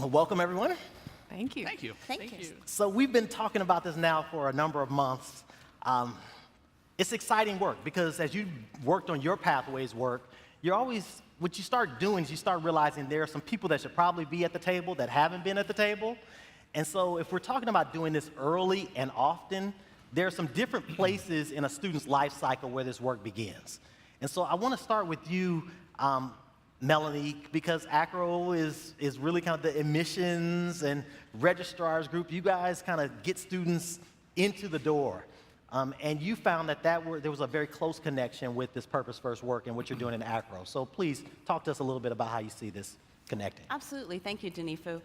Well, welcome, everyone. Thank you. Thank you. Thank you. So we've been talking about this now for a number of months. It's exciting work because as you worked on your pathways work, what you start doing is you start realizing there are some people that should probably be at the table that haven't been at the table. And so if we're talking about doing this early and often, there are some different places in a student's life cycle where this work begins. And so I want to start with you, Melanie, because AACRAO is really kind of the admissions and registrars group. You guys kind of get students into the door. And you found that there was a very close connection with this Purpose First work and what you're doing in AACRAO. So please talk to us a little bit about how you see this connecting. Absolutely. Thank you, Denifu.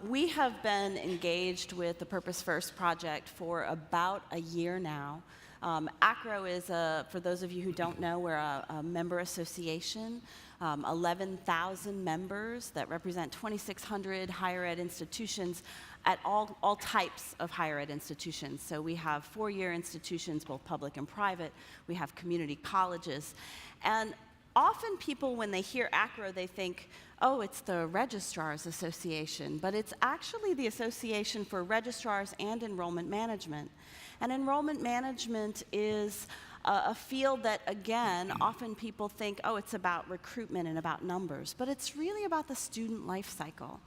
We have been engaged with the Purpose First project for about a year now. AACRAO is, for those of you who don't know, we're a member association, 11,000 members that represent 2,600 higher ed institutions at all types of higher ed institutions. So we have four-year institutions, both public and private. We have community colleges. And often people, when they hear AACRAO, they think, oh, it's the Registrars Association, but it's actually the Association for Registrars and Enrollment Management. And enrollment management is a field that, again, often people think, oh, it's about recruitment and about numbers, but it's really about the student life cycle.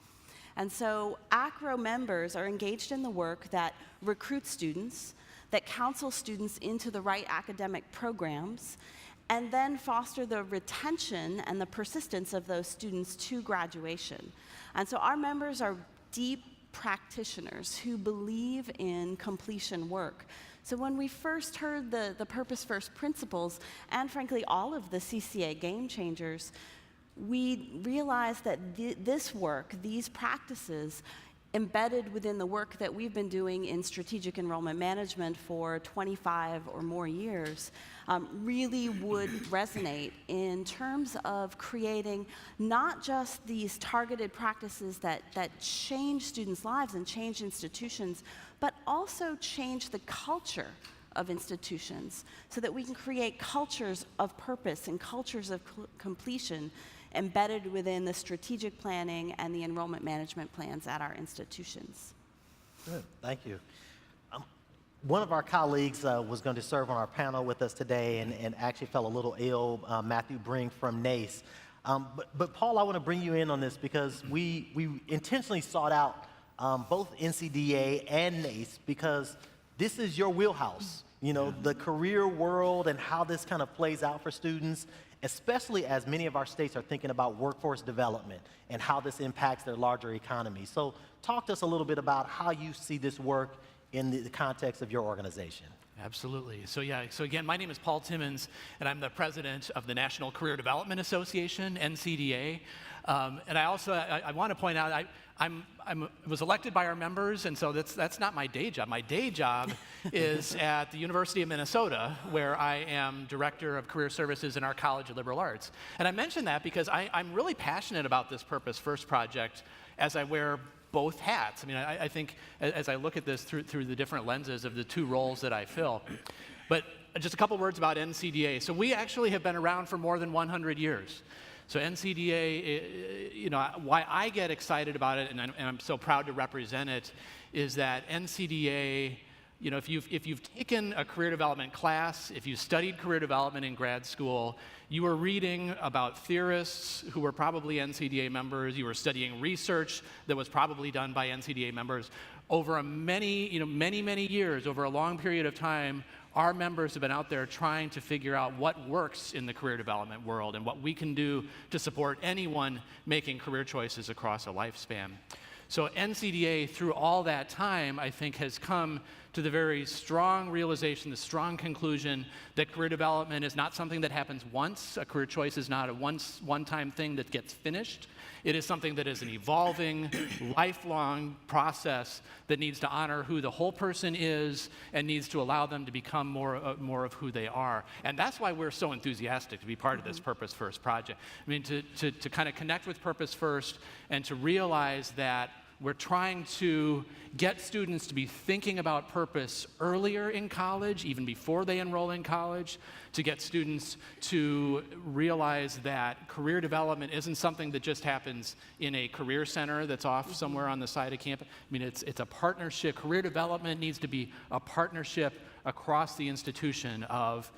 And so AACRAO members are engaged in the work that recruits students, that counsel students into the right academic programs, and then foster the retention and the persistence of those students to graduation. And so our members are deep practitioners who believe in completion work. So when we first heard the Purpose First principles, and frankly all of the CCA game changers, we realized that this work, these practices, embedded within the work that we've been doing in strategic enrollment management for 25 or more years, really would resonate in terms of creating not just these targeted practices that change students' lives and change institutions, but also change the culture of institutions so that we can create cultures of purpose and cultures of completion embedded within the strategic planning and the enrollment management plans at our institutions. Good, thank you. One of our colleagues was going to serve on our panel with us today and actually fell a little ill, Matthew Brink from NACE. But Paul, I want to bring you in on this because we intentionally sought out both NCDA and NACE because this is your wheelhouse, you know, the career world and how this kind of plays out for students, especially as many of our states are thinking about workforce development and how this impacts their larger economy. So talk to us a little bit about how you see this work in the context of your organization. Absolutely. So again, my name is Paul Timmins, and I'm the president of the National Career Development Association, NCDA. And I want to point out, I was elected by our members, and so that's not my day job. My day job is at the University of Minnesota, where I am Director of Career Services in our College of Liberal Arts. And I mention that because I'm really passionate about this Purpose First project as I wear both hats. I mean, I think as I look at this through the different lenses of the two roles that I fill. But just a couple words about NCDA. So we actually have been around for more than 100 years. So NCDA, you know, why I get excited about it and I'm so proud to represent it is that NCDA, you know, if you've taken a career development class, if you studied career development in grad school, you were reading about theorists who were probably NCDA members, you were studying research that was probably done by NCDA members. Over many years, over a long period of time, our members have been out there trying to figure out what works in the career development world and what we can do to support anyone making career choices across a lifespan. So NCDA, through all that time, I think has come to the very strong realization, the strong conclusion that career development is not something that happens once. A career choice is not a one-time thing that gets finished. It is something that is an evolving, lifelong process that needs to honor who the whole person is and needs to allow them to become more of who they are. And that's why we're so enthusiastic to be part of this Purpose First project. I mean, to kind of connect with Purpose First and to realize that We're trying to get students to be thinking about purpose earlier in college, even before they enroll in college, to get students to realize that career development isn't something that just happens in a career center that's off somewhere on the side of campus. I mean, it's a partnership. Career development needs to be a partnership across the institution of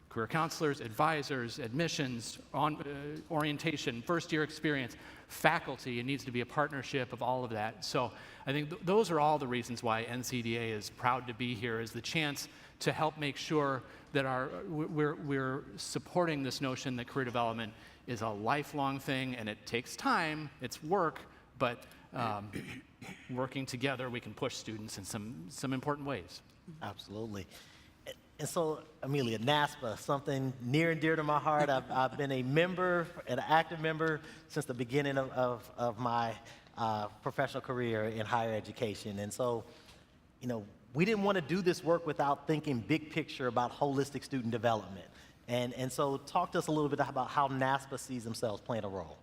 career counselors, advisors, admissions, orientation, first-year experience, faculty. It needs to be a partnership of all of that. So I think those are all the reasons why NCDA is proud to be here, is the chance to help make sure that we're supporting this notion that career development is a lifelong thing, and it takes time, it's work, but working together, we can push students in some important ways. Absolutely. And so, Amelia, NASPA, something near and dear to my heart. I've been a member, an active member, since the beginning of my professional career in higher education. And so, you know, we didn't want to do this work without thinking big picture about holistic student development. And so talk to us a little bit about how NASPA sees themselves playing a role.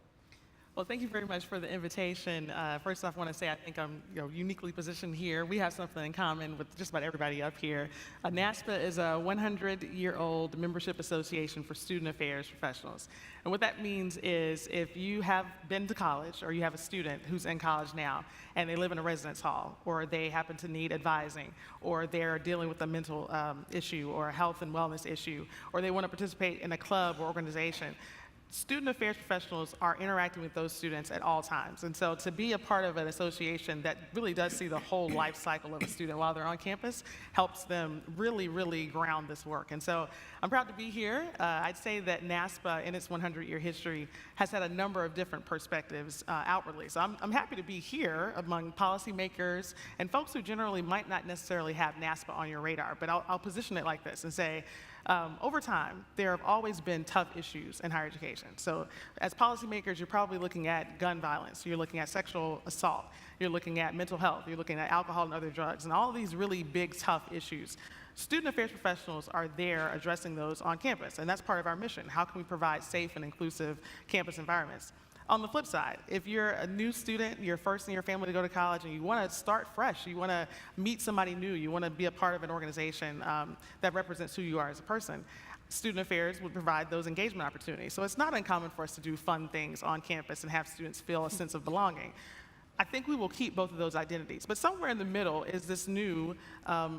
Well, thank you very much for the invitation. First off, I want to say I think I'm uniquely positioned here. We have something in common with just about everybody up here. NASPA is a 100-year-old membership association for student affairs professionals. And what that means is if you have been to college or you have a student who's in college now and they live in a residence hall, or they happen to need advising, or they're dealing with a mental issue or a health and wellness issue, or they want to participate in a club or organization, student affairs professionals are interacting with those students at all times. And so to be a part of an association that really does see the whole life cycle of a student while they're on campus helps them really, really ground this work. And so I'm proud to be here. I'd say that NASPA, in its 100-year history, has had a number of different perspectives outwardly. So I'm happy to be here among policymakers and folks who generally might not necessarily have NASPA on your radar. But I'll position it like this and say, over time, there have always been tough issues in higher education. So as policymakers, you're probably looking at gun violence, you're looking at sexual assault, you're looking at mental health, you're looking at alcohol and other drugs, and all of these really big, tough issues. Student affairs professionals are there addressing those on campus, and that's part of our mission. How can we provide safe and inclusive campus environments? On the flip side, if you're a new student, you're first in your family to go to college, and you want to start fresh, you want to meet somebody new, you want to be a part of an organization that represents who you are as a person, student affairs would provide those engagement opportunities. So it's not uncommon for us to do fun things on campus and have students feel a sense of belonging. I think we will keep both of those identities. But somewhere in the middle is this new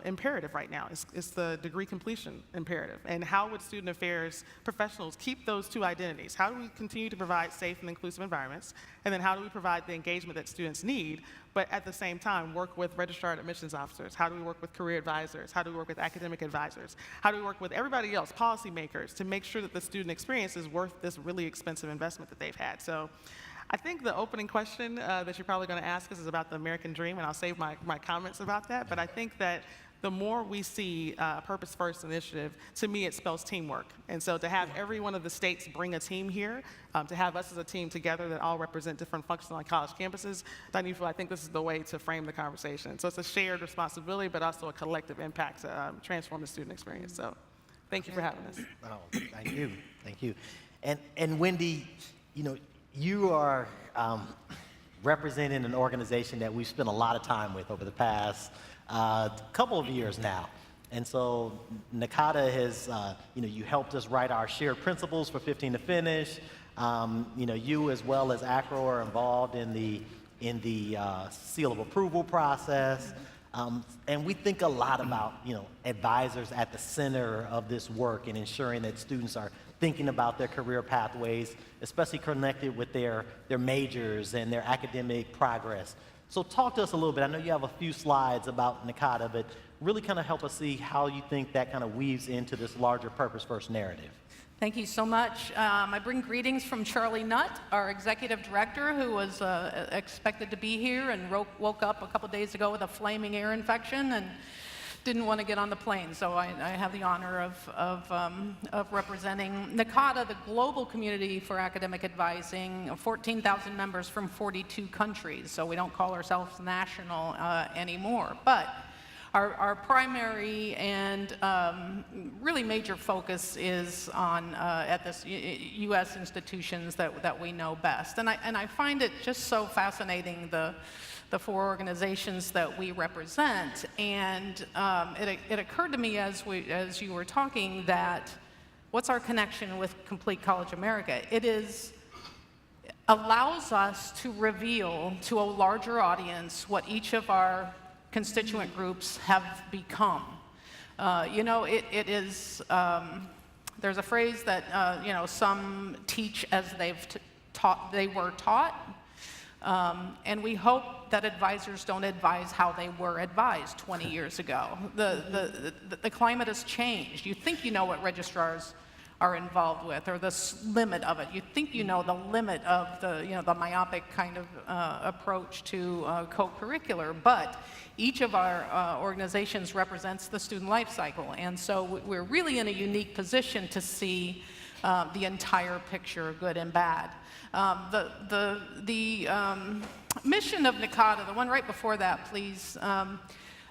imperative right now. It's the degree completion imperative. And how would student affairs professionals keep those two identities? How do we continue to provide safe and inclusive environments? And then how do we provide the engagement that students need, but at the same time work with registrar and admissions officers? How do we work with career advisors? How do we work with academic advisors? How do we work with everybody else, policymakers, to make sure that the student experience is worth this really expensive investment that they've had? So I think the opening question that you're probably going to ask us is about the American dream, and I'll save my comments about that. But I think that the more we see a Purpose First initiative, to me it spells teamwork. And so to have every one of the states bring a team here, to have us as a team together that all represent different functions on college campuses, I think this is the way to frame the conversation. So it's a shared responsibility, but also a collective impact to transform the student experience. So thank you for having us. Oh, thank you, thank you. And Wendy, you are representing an organization that we've spent a lot of time with over the past couple of years now. And so NACADA has, you helped us write our shared principles for 15 to Finish. You as well as AACRAO are involved in the seal of approval process. And we think a lot about, advisors at the center of this work and ensuring that students are thinking about their career pathways, especially connected with their majors and their academic progress. So talk to us a little bit. I know you have a few slides about NACADA, but really kind of help us see how you think that kind of weaves into this larger Purpose First narrative. Thank you so much. I bring greetings from Charlie Nutt, our executive director, who was expected to be here and woke up a couple days ago with a flaming ear infection and didn't want to get on the plane. So I have the honor of representing NACADA, the global community for academic advising, 14,000 members from 42 countries. So we don't call ourselves national anymore. But our primary and really major focus is on at this U.S. institutions that we know best. And I find it just so fascinating, the 4 organizations that we represent. And it occurred to me as you were talking that what's our connection with Complete College America? Allows us to reveal to a larger audience what each of our constituent groups have become. There's a phrase that some teach as they were taught, and we hope that advisors don't advise how they were advised 20 years ago. The climate has changed. You think you know what registrars are involved with, or the limit of it. You think you know the limit of the myopic kind of approach to co-curricular, but each of our organizations represents the student life cycle, and so we're really in a unique position to see the entire picture, good and bad. The mission of NACADA, the one right before that, please.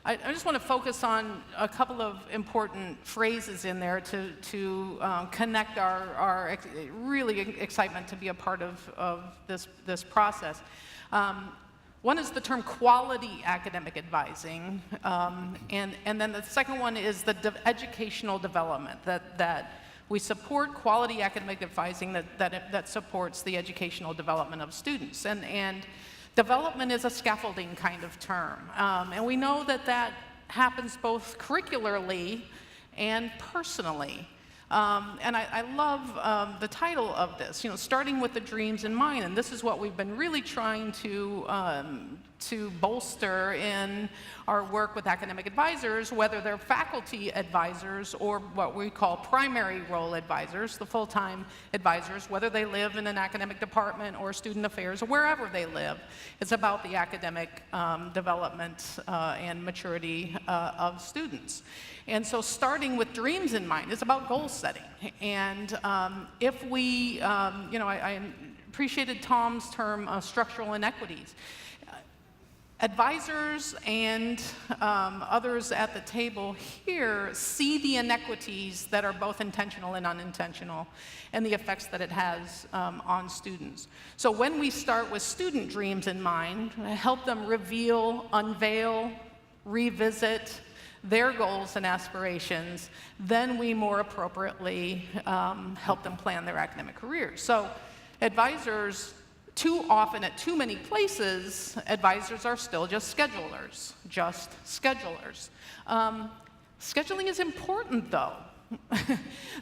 I just want to focus on a couple of important phrases in there to connect our really excitement to be a part of this process. One is the term quality academic advising, and then the second one is the educational development, that we support quality academic advising that supports the educational development of students. And development is a scaffolding kind of term, and we know that happens both curricularly and personally. And I love the title of this, starting with the dreams in mind, and this is what we've been really trying to bolster in our work with academic advisors, whether they're faculty advisors or what we call primary role advisors, the full-time advisors, whether they live in an academic department or student affairs or wherever they live. It's about the academic development and maturity of students. And so starting with dreams in mind is about goal setting. And if we, I appreciated Tom's term, structural inequities. Advisors and others at the table here see the inequities that are both intentional and unintentional and the effects that it has on students. So when we start with student dreams in mind, help them reveal, unveil, revisit their goals and aspirations, then we more appropriately help them plan their academic careers. So advisors, too often at too many places, advisors are still just schedulers. Scheduling is important, though.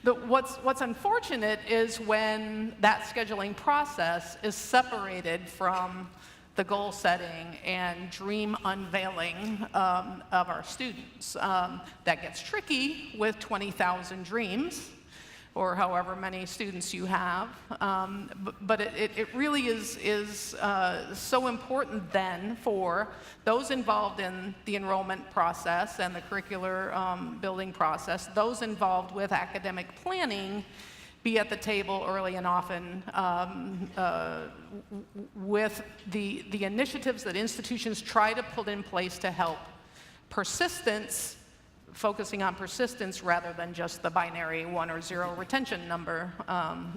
What's unfortunate is when that scheduling process is separated from the goal setting and dream unveiling of our students. That gets tricky with 20,000 dreams, or however many students you have. But it really is so important then for those involved in the enrollment process and the curricular building process, those involved with academic planning, be at the table early and often with the initiatives that institutions try to put in place to help persistence, focusing on persistence rather than just the binary 1 or 0 retention number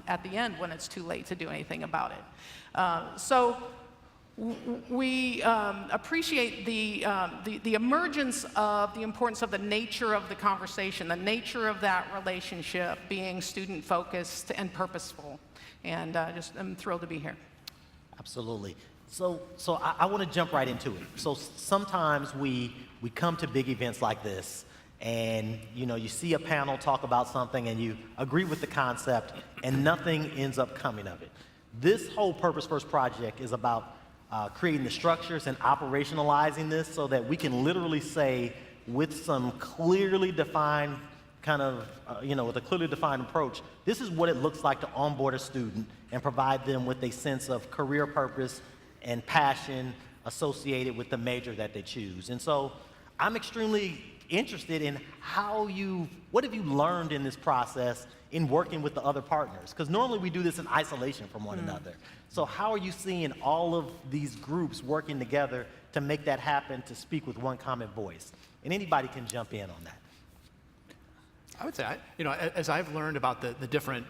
at the end when it's too late to do anything about it. So we appreciate the emergence of the importance of the nature of the conversation, the nature of that relationship being student-focused and purposeful. And I'm thrilled to be here. Absolutely. So I want to jump right into it. So sometimes we come to big events like this, and you see a panel talk about something and you agree with the concept and nothing ends up coming of it. This whole Purpose First project is about creating the structures and operationalizing this so that we can literally say with some clearly defined with a clearly defined approach, this is what it looks like to onboard a student and provide them with a sense of career purpose and passion associated with the major that they choose. And so I'm extremely interested in what have you learned in this process in working with the other partners? Because normally we do this in isolation from one another. So how are you seeing all of these groups working together to make that happen, to speak with one common voice? And anybody can jump in on that. I would say, as I've learned about the different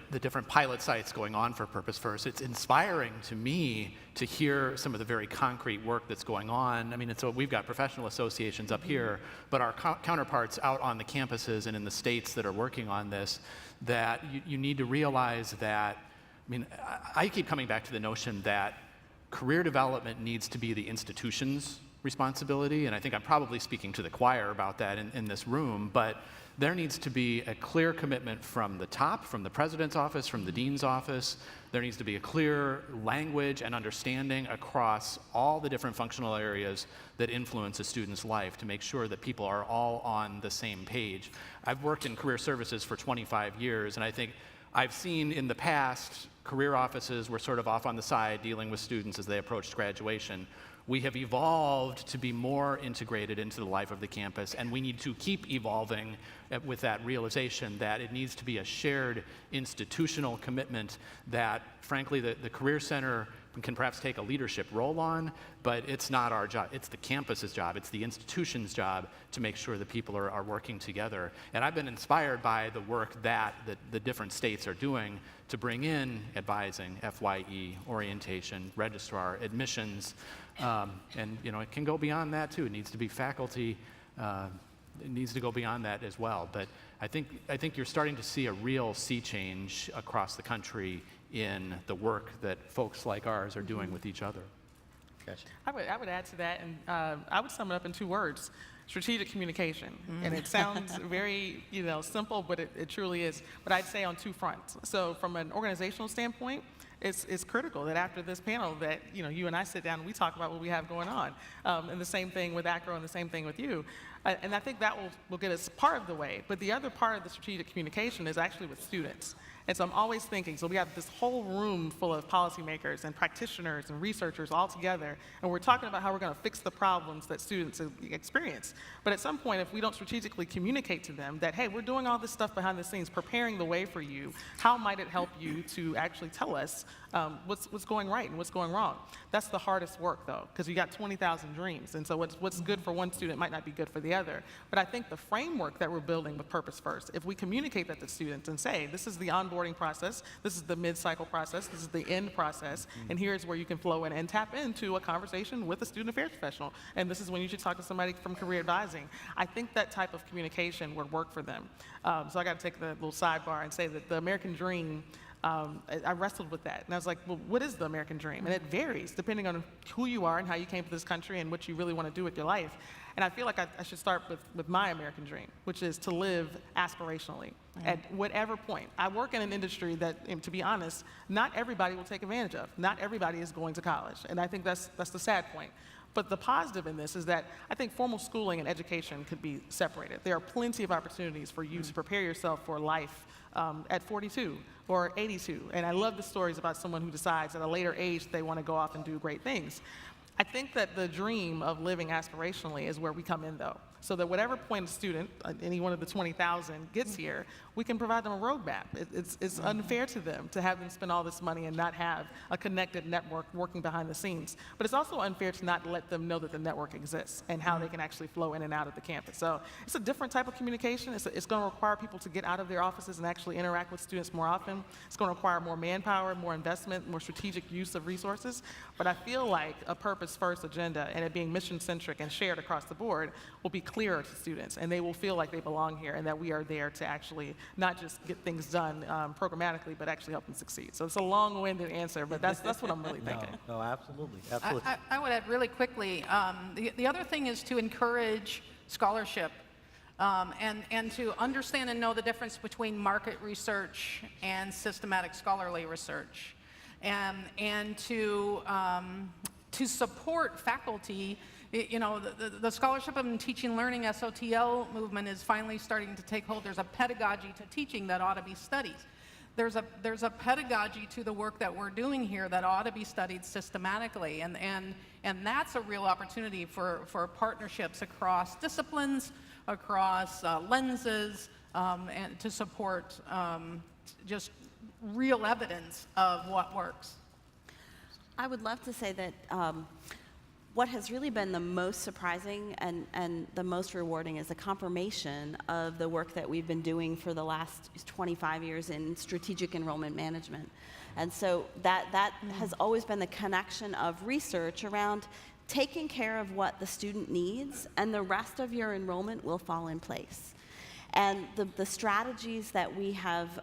pilot sites going on for Purpose First, it's inspiring to me to hear some of the very concrete work that's going on. I mean, we've got professional associations up here, but our counterparts out on the campuses and in the states that are working on this, that you need to realize that, I mean, I keep coming back to the notion that career development needs to be the institution's responsibility, and I think I'm probably speaking to the choir about that in this room, but there needs to be a clear commitment from the top, from the president's office, from the dean's office. There needs to be a clear language and understanding across all the different functional areas that influence a student's life to make sure that people are all on the same page. I've worked in career services for 25 years, and I think I've seen in the past career offices were sort of off on the side dealing with students as they approached graduation. We have evolved to be more integrated into the life of the campus, and we need to keep evolving with that realization that it needs to be a shared institutional commitment that, frankly, the Career Center can perhaps take a leadership role on, but it's not our job. It's the campus's job. It's the institution's job to make sure that people are working together. And I've been inspired by the work that the different states are doing to bring in advising, FYE, orientation, registrar, admissions, and it can go beyond that too. It needs to be faculty. It needs to go beyond that as well. But I think you're starting to see a real sea change across the country in the work that folks like ours are doing with each other. Gotcha. I would add to that, and I would sum it up in 2 words: strategic communication. And it sounds very simple, but it truly is. But I'd say on 2 fronts. So from an organizational standpoint, it's critical that after this panel that you and I sit down and we talk about what we have going on. And the same thing with AACRAO and the same thing with you. And I think that will get us part of the way. But the other part of the strategic communication is actually with students. And so I'm always thinking, so we have this whole room full of policymakers and practitioners and researchers all together, and we're talking about how we're going to fix the problems that students experience. But at some point, if we don't strategically communicate to them that, hey, we're doing all this stuff behind the scenes, preparing the way for you, how might it help you to actually tell us what's going right and what's going wrong? That's the hardest work, though, because you got 20,000 dreams, and so what's good for one student might not be good for the other. But I think the framework that we're building with Purpose First, if we communicate that to students and say, this is the onboarding process, this is the mid-cycle process, this is the end process, and here's where you can flow in and tap into a conversation with a student affairs professional, and this is when you should talk to somebody from career advising. I think that type of communication would work for them. So I got to take the little sidebar and say that the American dream, I wrestled with that, and I was like, well, what is the American dream? And it varies depending on who you are and how you came to this country and what you really want to do with your life. And I feel like I should start with my American dream, which is to live aspirationally at whatever point. I work in an industry that, and to be honest, not everybody will take advantage of. Not everybody is going to college, and I think that's the sad point. But the positive in this is that I think formal schooling and education could be separated. There are plenty of opportunities for you to prepare yourself for life at 42 or 82. And I love the stories about someone who decides at a later age they want to go off and do great things. I think that the dream of living aspirationally is where we come in, though. So that whatever point a student, any one of the 20,000, gets here, we can provide them a roadmap. It's unfair to them to have them spend all this money and not have a connected network working behind the scenes. But it's also unfair to not let them know that the network exists and how they can actually flow in and out of the campus. So it's a different type of communication. It's going to require people to get out of their offices and actually interact with students more often. It's going to require more manpower, more investment, more strategic use of resources. But I feel like a purpose-first agenda and it being mission-centric and shared across the board will be clearer to students, and they will feel like they belong here and that we are there to actually not just get things done programmatically, but actually help them succeed. So it's a long-winded answer, but that's what I'm really thinking. No, absolutely. Absolutely. I would add really quickly, the other thing is to encourage scholarship and to understand and know the difference between market research and systematic scholarly research, and to support faculty. The Scholarship of Teaching Learning, SOTL movement is finally starting to take hold. There's a pedagogy to teaching that ought to be studied. There's a pedagogy to the work that we're doing here that ought to be studied systematically, and that's a real opportunity for partnerships across disciplines, across lenses, and to support just real evidence of what works. I would love to say that what has really been the most surprising and the most rewarding is a confirmation of the work that we've been doing for the last 25 years in strategic enrollment management. And so that has always been the connection of research around taking care of what the student needs, and the rest of your enrollment will fall in place. And the strategies that we have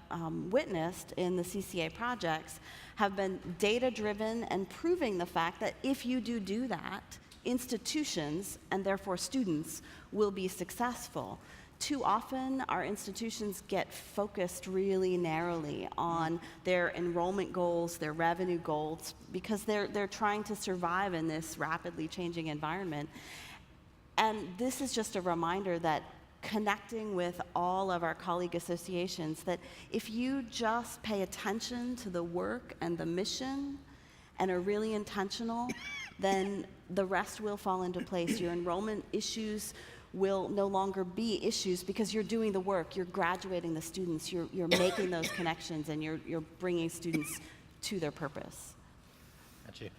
witnessed in the CCA projects have been data-driven and proving the fact that if you do that, institutions, and therefore students, will be successful. Too often, our institutions get focused really narrowly on their enrollment goals, their revenue goals, because they're trying to survive in this rapidly changing environment. And this is just a reminder that connecting with all of our colleague associations, that if you just pay attention to the work and the mission and are really intentional, then the rest will fall into place. Your enrollment issues will no longer be issues because you're doing the work, you're graduating the students, you're making those connections, and you're bringing students to their purpose. Gotcha.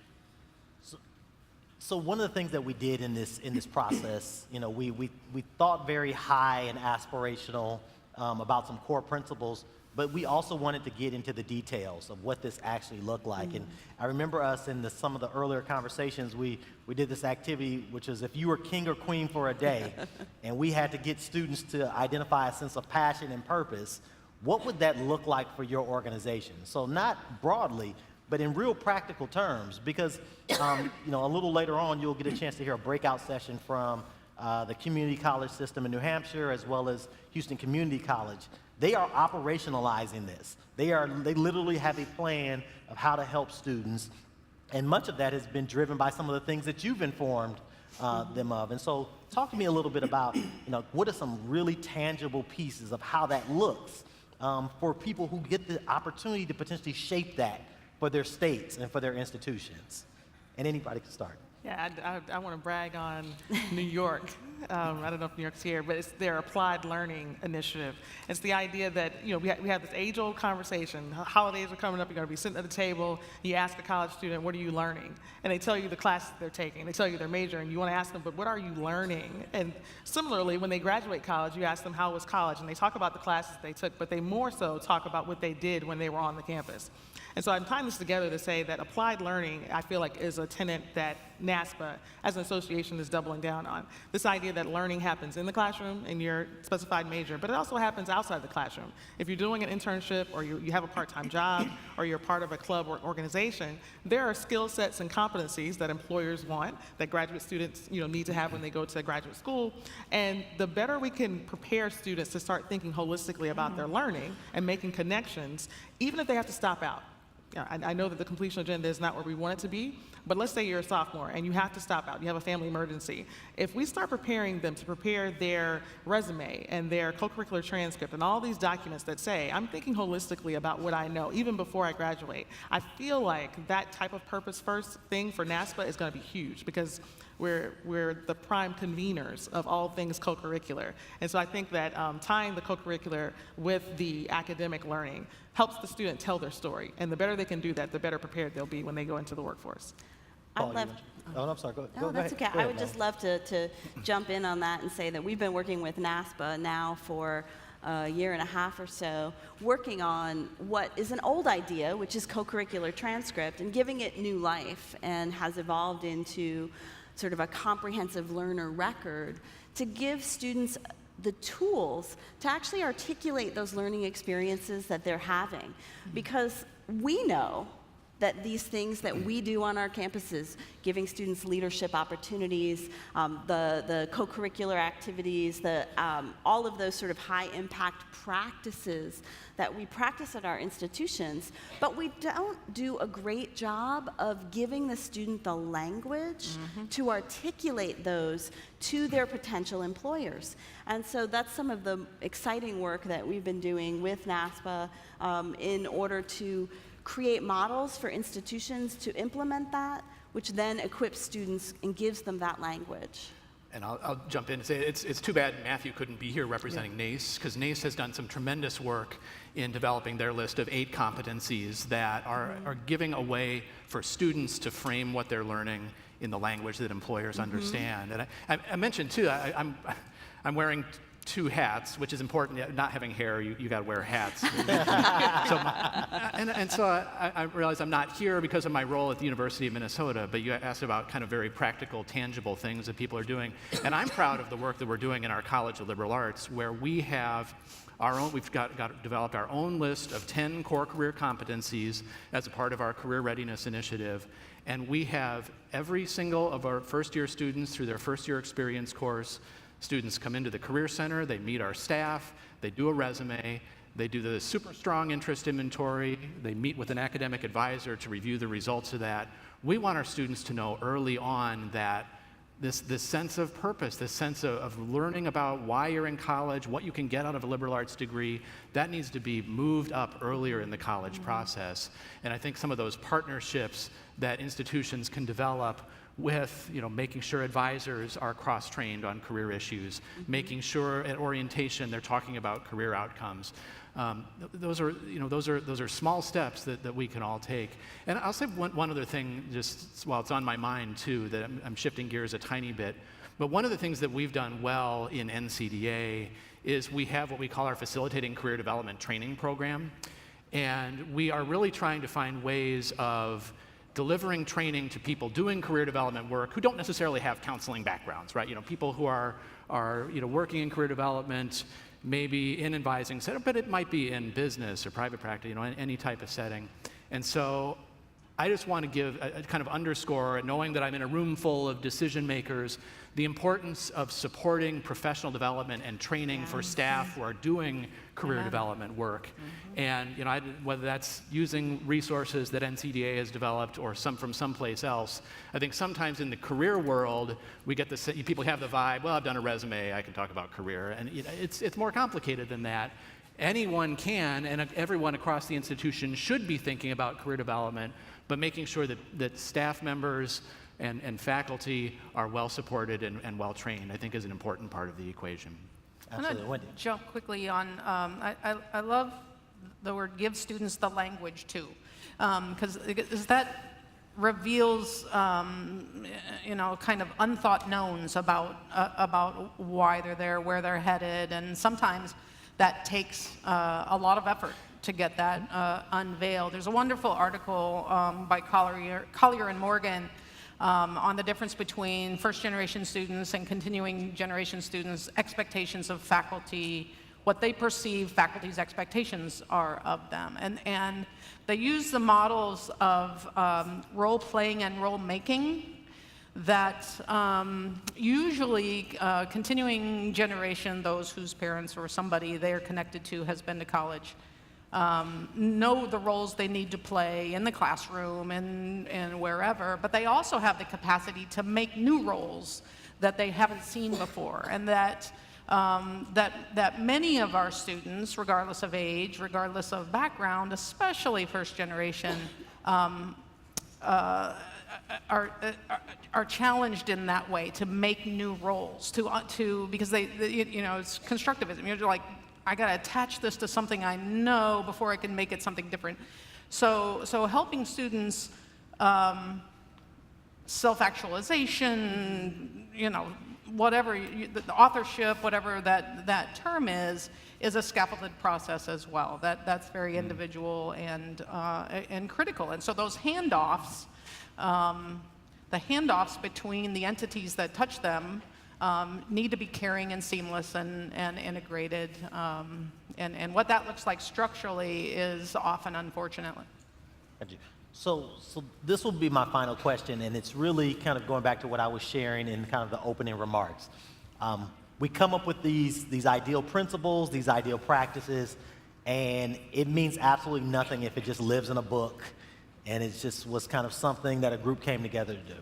So one of the things that we did in this process, you know, we thought very high and aspirational about some core principles, but we also wanted to get into the details of what this actually looked like. And I remember us in some of the earlier conversations, we did this activity, which is if you were king or queen for a day, and we had to get students to identify a sense of passion and purpose, what would that look like for your organization? So not broadly, but in real practical terms, because you know, a little later on, you'll get a chance to hear a breakout session from the community college system in New Hampshire, as well as Houston Community College. They are operationalizing this. They literally have a plan of how to help students, and much of that has been driven by some of the things that you've informed them of. And so, talk to me a little bit about, you know, what are some really tangible pieces of how that looks for people who get the opportunity to potentially shape that for their states and for their institutions. And anybody can start. Yeah, I want to brag on New York. I don't know if New York's here, but it's their applied learning initiative. It's the idea that, you know, we have this age-old conversation. Holidays are coming up, you're going to be sitting at the table, you ask a college student, what are you learning? And they tell you the classes they're taking, they tell you their major, and you want to ask them, but what are you learning? And similarly, when they graduate college, you ask them, how was college? And they talk about the classes they took, but they more so talk about what they did when they were on the campus. And so I'm tying this together to say that applied learning, I feel like, is a tenet that NASPA, as an association, is doubling down on. This idea that learning happens in the classroom in your specified major, but it also happens outside the classroom. If you're doing an internship, or you have a part-time job, or you're part of a club or organization, there are skill sets and competencies that employers want, that graduate students, you know, need to have when they go to graduate school. And the better we can prepare students to start thinking holistically about their learning and making connections, even if they have to stop out. I know that the completion agenda is not where we want it to be, but let's say you're a sophomore and you have to stop out, you have a family emergency. If we start preparing them to prepare their resume and their co-curricular transcript and all these documents that say, I'm thinking holistically about what I know, even before I graduate, I feel like that type of purpose first thing for NASPA is going to be huge, because we're the prime conveners of all things co-curricular. And so I think that tying the co-curricular with the academic learning helps the student tell their story. And the better they can do that, the better prepared they'll be when they go into the workforce. Oh, I'm sorry, go No, that's ahead. okay. I would just love to jump in on that and say that we've been working with NASPA now for a year and a half or so, working on what is an old idea, which is co-curricular transcript, and giving it new life, and has evolved into sort of a comprehensive learner record to give students the tools to actually articulate those learning experiences that they're having. Because we know that these things that we do on our campuses, giving students leadership opportunities, the co-curricular activities, all of those sort of high-impact practices that we practice at our institutions, but we don't do a great job of giving the student the language to articulate those to their potential employers. And so that's some of the exciting work that we've been doing with NASPA in order to create models for institutions to implement that, which then equips students and gives them that language. And I'll jump in and say it's too bad Matthew couldn't be here representing NACE, because NACE has done some tremendous work in developing their list of 8 competencies that are giving a way for students to frame what they're learning in the language that employers understand. And I mentioned too, I'm wearing two hats, which is important. Not having hair, you got to wear hats. So I realize I'm not here because of my role at the University of Minnesota, but you asked about kind of very practical, tangible things that people are doing. And I'm proud of the work that we're doing in our College of Liberal Arts, where we have we've developed our own list of 10 core career competencies as a part of our Career Readiness Initiative. And we have every single of our first-year students through their first-year experience course. Students come into the Career Center, they meet our staff, they do a resume, they do the super strong interest inventory, they meet with an academic advisor to review the results of that. We want our students to know early on that this sense of purpose, this sense of learning about why you're in college, what you can get out of a liberal arts degree, that needs to be moved up earlier in the college process. And I think some of those partnerships that institutions can develop with making sure advisors are cross-trained on career issues, making sure at orientation they're talking about career outcomes. Those are small steps that we can all take. And I'll say one other thing, just while it's on my mind too, that I'm shifting gears a tiny bit. But one of the things that we've done well in NCDA is we have what we call our Facilitating Career Development Training Program. And we are really trying to find ways of delivering training to people doing career development work who don't necessarily have counseling backgrounds, right? People who are working in career development, maybe in advising setting, but it might be in business or private practice, any type of setting. And so I just want to give a kind of underscore, knowing that I'm in a room full of decision makers, the importance of supporting professional development and training for staff who are doing career development work. And whether that's using resources that NCDA has developed or from someplace else, I think sometimes in the career world we get people have the vibe, well, I've done a resume, I can talk about career, and it's more complicated than that. Anyone can, and everyone across the institution should be thinking about career development, but making sure that staff members and faculty are well supported and well trained, I think, is an important part of the equation. Absolutely. Wendy. Jump quickly on, I love the word give students the language too, because that reveals, kind of unthought knowns about why they're there, where they're headed, and sometimes that takes a lot of effort to get that unveiled. There's a wonderful article by Collier and Morgan on the difference between first-generation students and continuing generation students' expectations of faculty, what they perceive faculty's expectations are of them. And they use the models of role-playing and role-making that usually continuing generation, those whose parents or somebody they're connected to has been to college, know the roles they need to play in the classroom and wherever, but they also have the capacity to make new roles that they haven't seen before, and that many of our students, regardless of age, regardless of background, especially first generation, are challenged in that way to make new roles, because it's constructivism. You're like, I got to attach this to something I know before I can make it something different. So helping students self-actualization, whatever the authorship, whatever that term is a scaffolded process as well. That's very individual and critical. And so those handoffs, the handoffs between the entities that touch them need to be caring and seamless and integrated. And what that looks like structurally is often unfortunate. Thank you. So this will be my final question, and it's really kind of going back to what I was sharing in kind of the opening remarks. We come up with these ideal principles, these ideal practices, and it means absolutely nothing if it just lives in a book and it just was kind of something that a group came together to do.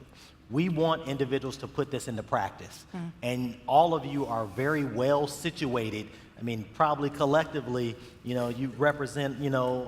We want individuals to put this into practice. And all of you are very well situated. I mean, probably collectively, you represent,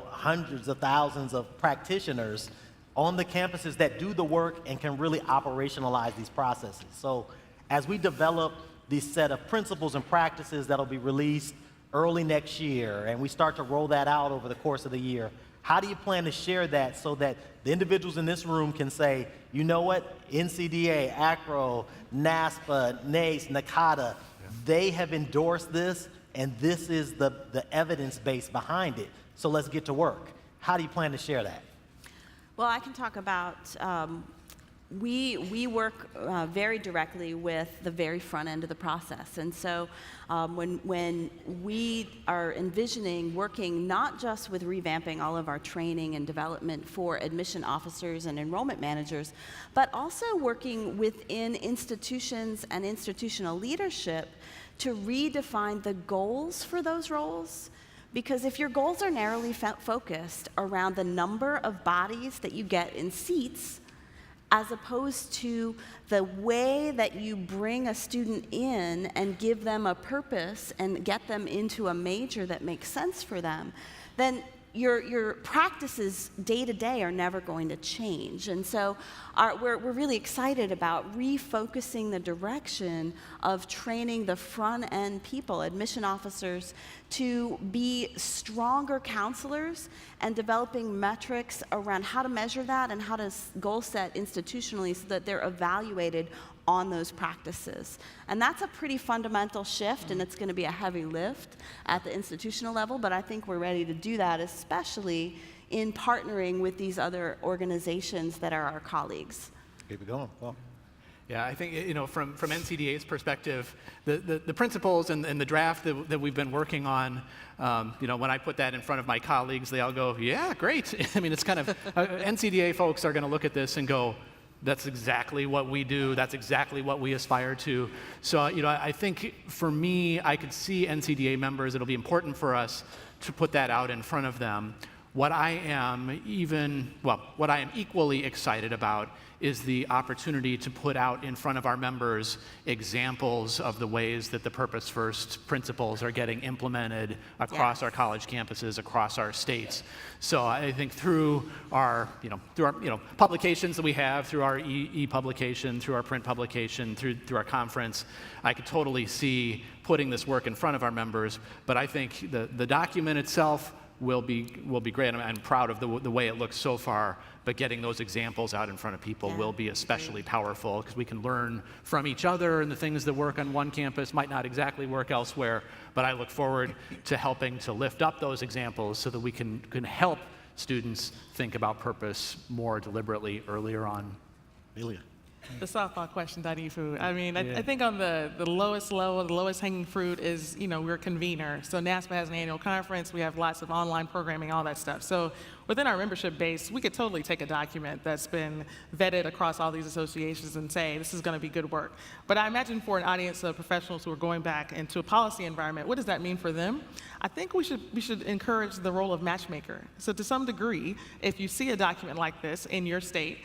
hundreds of thousands of practitioners on the campuses that do the work and can really operationalize these processes. So as we develop this set of principles and practices that'll be released early next year, and we start to roll that out over the course of the year, How do you plan to share that so that the individuals in this room can say, you know what, NCDA, AACRAO, NASPA, NACE, NACADA, they have endorsed this, and this is the evidence base behind it. So let's get to work. How do you plan to share that? Well, I can talk about, we work very directly with the very front end of the process. And so when we are envisioning working not just with revamping all of our training and development for admission officers and enrollment managers, but also working within institutions and institutional leadership to redefine the goals for those roles. Because if your goals are narrowly focused around the number of bodies that you get in seats, as opposed to the way that you bring a student in and give them a purpose and get them into a major that makes sense for them, then your practices day to day are never going to change. And so we're really excited about refocusing the direction of training the front end people, admission officers, to be stronger counselors and developing metrics around how to measure that and how to goal set institutionally so that they're evaluated on those practices. And that's a pretty fundamental shift, and it's going to be a heavy lift at the institutional level, but I think we're ready to do that, especially in partnering with these other organizations that are our colleagues. Keep it going, Paul. Yeah, I think, you know, from NCDA's perspective, the principles and the draft that we've been working on, you know, when I put that in front of my colleagues, they all go, yeah, great. I mean, it's kind of, NCDA folks are going to look at this and go, that's exactly what we do. That's exactly what we aspire to. So, you know, I think for me, I could see NCDA members, it'll be important for us to put that out in front of them. What I am equally excited about is the opportunity to put out in front of our members examples of the ways that the Purpose First principles are getting implemented across our college campuses, across our states. So I think through our publications that we have, through our e-publication, through our print publication, through our conference, I could totally see putting this work in front of our members. But I think the document itself will be great. I'm proud of the way it looks so far, but getting those examples out in front of people will be especially powerful because we can learn from each other, and the things that work on one campus might not exactly work elsewhere. But I look forward to helping to lift up those examples so that we can help students think about purpose more deliberately earlier on. Amelia. The softball question, Danifu. I mean, I think on the lowest hanging fruit is, you know, we're a convener. So NASPA has an annual conference. We have lots of online programming, all that stuff. So within our membership base, we could totally take a document that's been vetted across all these associations and say, this is going to be good work. But I imagine for an audience of professionals who are going back into a policy environment, what does that mean for them? I think we should encourage the role of matchmaker. So to some degree, if you see a document like this in your state,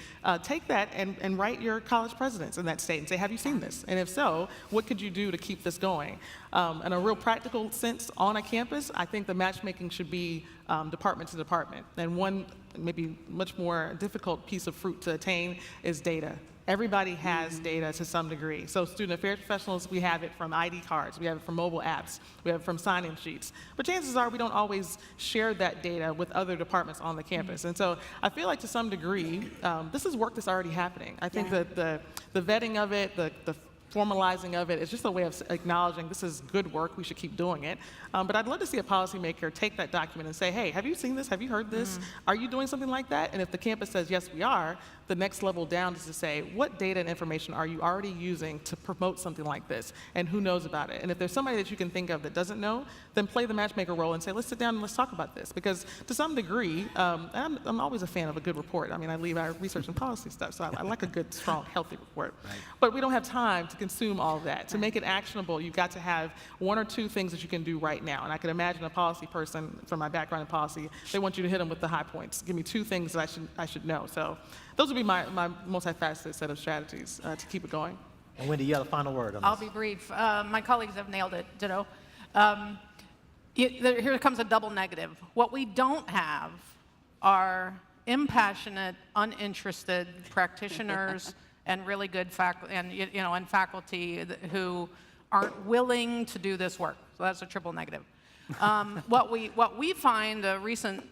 take that and write your college presidents in that state and say, have you seen this? And if so, what could you do to keep this going? In a real practical sense on a campus, I think the matchmaking should be department to department. And one maybe much more difficult piece of fruit to attain is data. Everybody has data to some degree. So student affairs professionals, we have it from ID cards, we have it from mobile apps, we have it from sign-in sheets. But chances are we don't always share that data with other departments on the campus. And so I feel like to some degree, this is work that's already happening. I think that the vetting of it, the formalizing of it is just a way of acknowledging this is good work, we should keep doing it. But I'd love to see a policymaker take that document and say, hey, have you seen this? Have you heard this? Are you doing something like that? And if the campus says, yes, we are, the next level down is to say, what data and information are you already using to promote something like this? And who knows about it? And if there's somebody that you can think of that doesn't know, then play the matchmaker role and say, let's sit down and let's talk about this. Because to some degree, I'm always a fan of a good report. I mean, I lead our research and policy stuff, so I like a good, strong, healthy report. Right. But we don't have time to consume all of that. To make it actionable, you've got to have one or two things that you can do right now. And I can imagine a policy person, from my background in policy, they want you to hit them with the high points. Give me two things that I should know. So those would be my multifaceted set of strategies to keep it going. And Wendy, you have a final word on this. I'll be brief. My colleagues have nailed it, ditto. Here comes a double negative. What we don't have are impassionate, uninterested practitioners and really good faculty who aren't willing to do this work. So that's a triple negative. What we find, a recent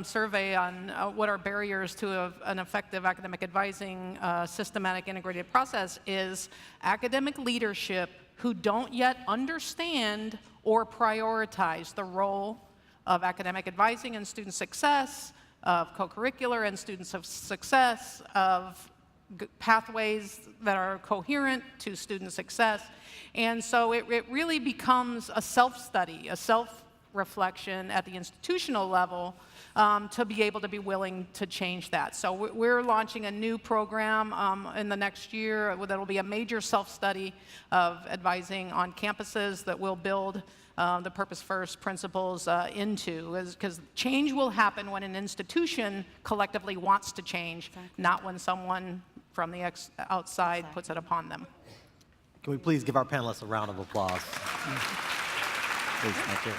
survey on what are barriers to an effective academic advising systematic integrated process, is academic leadership who don't yet understand or prioritize the role of academic advising and student success, of co-curricular and students of success, of pathways that are coherent to student success. And so it really becomes a self-study, a self-reflection at the institutional level to be able to be willing to change that. So we're launching a new program in the next year that will be a major self-study of advising on campuses that will build the Purpose First principles into, because change will happen when an institution collectively wants to change, not when someone from the outside puts it upon them. Can we please give our panelists a round of applause? Please, thank you.